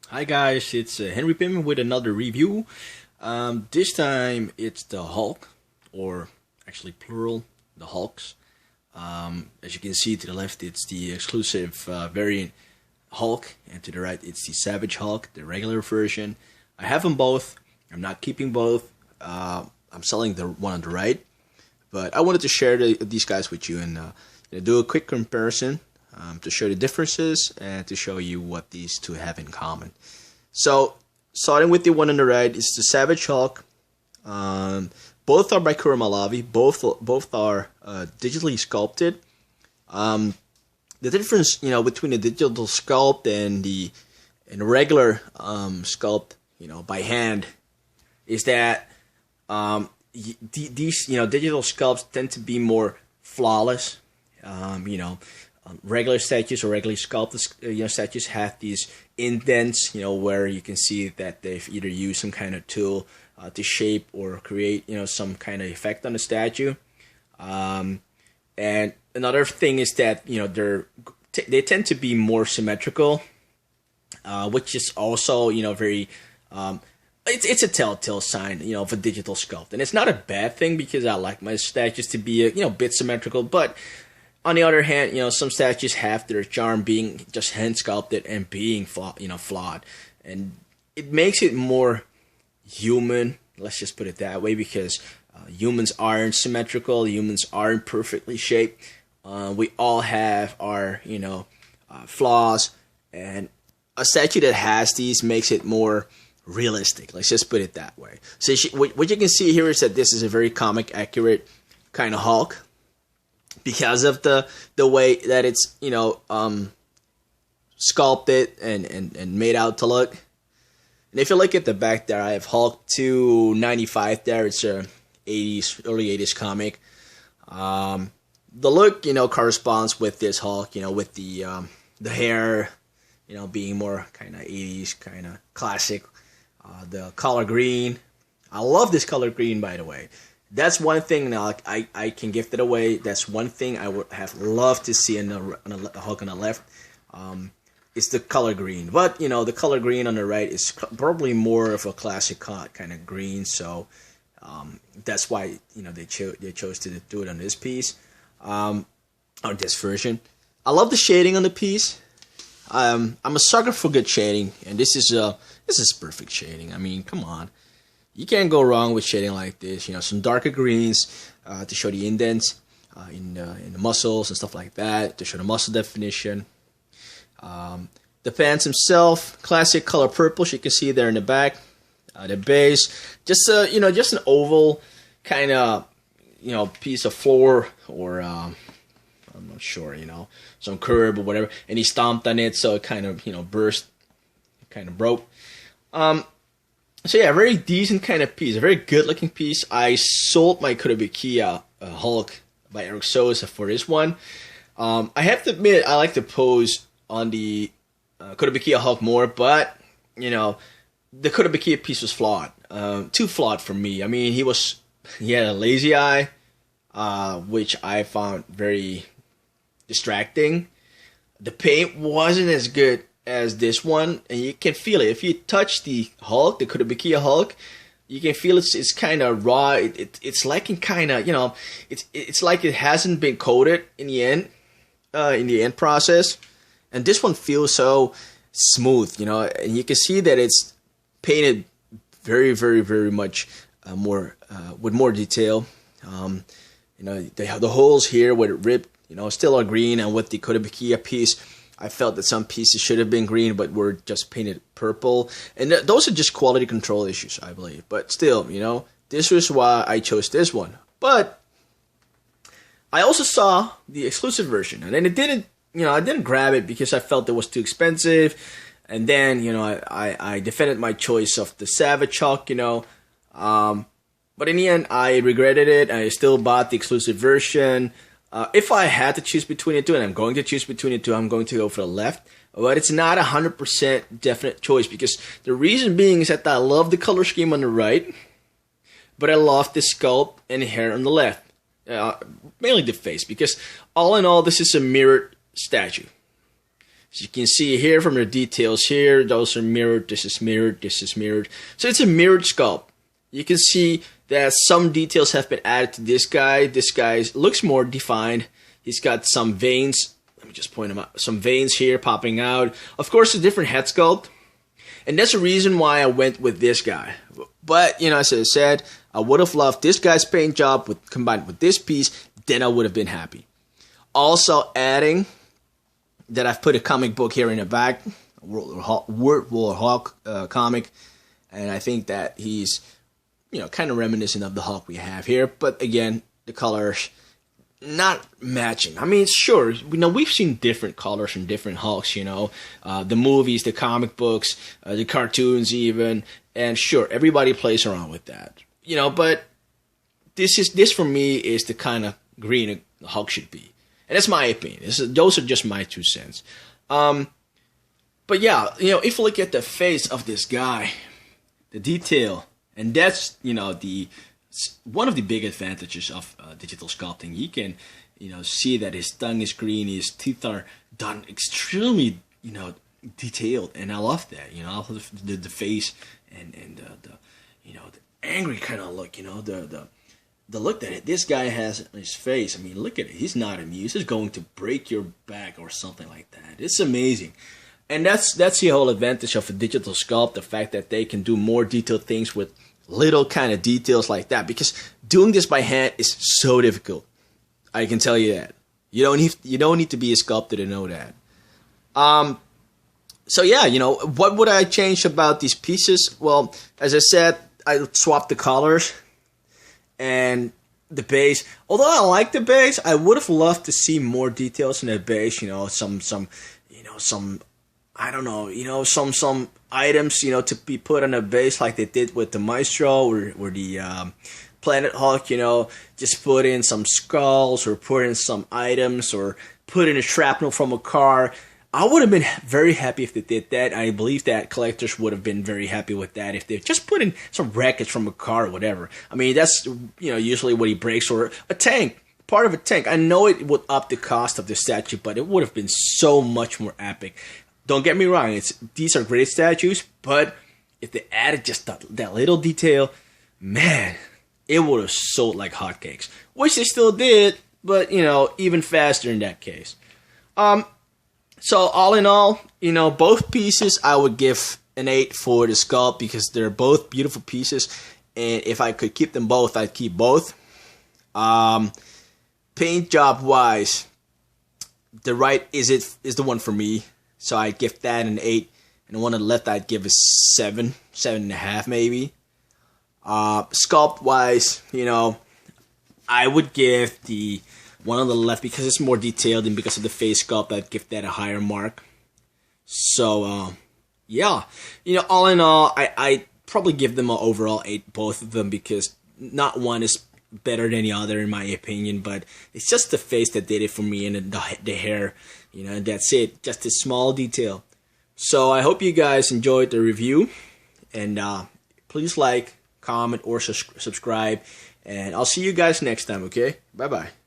Hi guys, it's Henry Pim with another review. This time it's the Hulk, or actually plural, the Hulks. As you can see to the left, it's the exclusive variant Hulk, and to the right, it's the Savage Hulk, the regular version. I have them both. I'm not keeping both. I'm selling the one on the right, but I wanted to share these guys with you and do a quick comparison to show the differences and to show you what these two have in common. So, starting with the one on the right is the Savage Hulk. Both are by Khurram Alavi. Both are digitally sculpted. The difference, between the digital sculpt and the regular sculpt, by hand, is that these, digital sculpts tend to be more flawless. Regular statues or regularly sculpted, statues have these indents, where you can see that they've either used some kind of tool to shape or create, some kind of effect on the statue. And another thing is that, they tend to be more symmetrical, which is also, very, it's a telltale sign, of a digital sculpt. And it's not a bad thing because I like my statues to be, a bit symmetrical, but on the other hand, some statues have their charm being just hand sculpted and being flawed, and it makes it more human. Let's just put it that way, because humans aren't symmetrical. Humans aren't perfectly shaped. We all have our flaws, and a statue that has these makes it more realistic. Let's just put it that way. So what you can see here is that this is a very comic accurate kind of Hulk, because of the way that it's sculpted and made out to look. And if you look at the back there, I have Hulk 295 there. It's a early 80s comic. The look corresponds with this Hulk, with the hair being more kind of 80s, kind of classic. The color green, I love this color green, by the way. That's one thing now. I can gift it away. That's one thing I would have loved to see in the Hulk on the left. It's the color green, but the color green on the right is probably more of a classic kind of green. So that's why they chose to do it on this piece, on this version. I love the shading on the piece. I'm a sucker for good shading, and this is perfect shading. I mean, come on. You can't go wrong with shading like this. Some darker greens to show the indents in the muscles and stuff like that, to show the muscle definition. The pants himself, classic color purple. You can see there in the back. The base, just an oval kind of piece of floor, or I'm not sure, some curb or whatever. And he stomped on it, so it kind of burst, kind of broke. So yeah, a very decent kind of piece, a very good-looking piece. I sold my Kurabikia Hulk by Eric Sosa for this one. I have to admit, I like to pose on the Kurabikia Hulk more, but the Kurabikia piece was flawed, too flawed for me. I mean, he had a lazy eye, which I found very distracting. The paint wasn't as good as this one, and you can feel it. If you touch the Hulk, the Kurabikia Hulk, you can feel it's kind of raw. It's like in kind of, it's like it hasn't been coated in the end process. And this one feels so smooth, and you can see that it's painted very, very, very much more with more detail. The holes here where it ripped, still are green, and with the Kurabikia piece, I felt that some pieces should have been green, but were just painted purple. And those are just quality control issues, I believe. But still, this was why I chose this one. But I also saw the exclusive version, and then I didn't grab it because I felt it was too expensive. And then, I defended my choice of the Savage Hulk, but in the end, I regretted it. I still bought the exclusive version. If I had to choose between the two, and I'm going to choose between the two, I'm going to go for the left. But it's not 100% definite choice, because the reason being is that I love the color scheme on the right, but I love the sculpt and hair on the left. Mainly the face, because all in all, this is a mirrored statue. As you can see here from the details here, those are mirrored, this is mirrored, this is mirrored. So it's a mirrored sculpt. You can see that some details have been added to this guy. This guy looks more defined. He's got some veins. Let me just point them out. Some veins here popping out. Of course, a different head sculpt. And that's the reason why I went with this guy. But, you know, as I said, I would have loved this guy's paint job combined with this piece. Then I would have been happy. Also adding that I've put a comic book here in the back. World War Hulk comic. And I think that he's, you know, kind of reminiscent of the Hulk we have here. But again, the colors not matching. I mean, sure, you know, we've seen different colors from different Hulks, you know, the movies, the comic books, the cartoons even, and sure, everybody plays around with that, you know, but this for me is the kind of green a Hulk should be, and that's my opinion. Those are just my 2 cents. But yeah, you know, if you look at the face of this guy, the detail, and that's, you know, one of the big advantages of digital sculpting. You can, you know, see that his tongue is green, his teeth are done extremely, you know, detailed, and I love that. You know, I love the face and the you know, the angry kind of look. You know, the look that this guy has on his face. I mean, look at it. He's not amused. He's going to break your back or something like that. It's amazing. And that's the whole advantage of a digital sculpt, the fact that they can do more detailed things with little kind of details like that, because doing this by hand is so difficult. I can tell you that. You don't need to be a sculptor to know that. So yeah, you know, what would I change about these pieces? Well, as I said, I swapped the colors and the base. Although I like the base, I would have loved to see more details in the base, you know, some I don't know, you know, some items, you know, to be put on a base like they did with the Maestro or the Planet Hulk, you know, just put in some skulls or put in some items or put in a shrapnel from a car. I would have been very happy if they did that. I believe that collectors would have been very happy with that if they just put in some wreckage from a car or whatever. I mean, that's, you know, usually what he breaks, or a tank. Part of a tank. I know it would up the cost of the statue, but it would have been so much more epic. Don't get me wrong, these are great statues, but if they added just that little detail, man, it would have sold like hotcakes. Which they still did, but, you know, even faster in that case. So all in all, you know, both pieces I would give an 8 for the sculpt, because they're both beautiful pieces, and if I could keep them both, I'd keep both. Paint job wise, the right is the one for me. So I'd give that an 8, and the one on the left I'd give a 7, 7.5 maybe. Sculpt wise, you know, I would give the one on the left, because it's more detailed and because of the face sculpt, I'd give that a higher mark. So yeah, you know, all in all, I probably give them an overall 8, both of them, because not one is better than the other in my opinion, but it's just the face that did it for me, and the hair, you know, and that's it, just a small detail. So I hope you guys enjoyed the review, and please like, comment, or subscribe, and I'll see you guys next time, okay? Bye bye.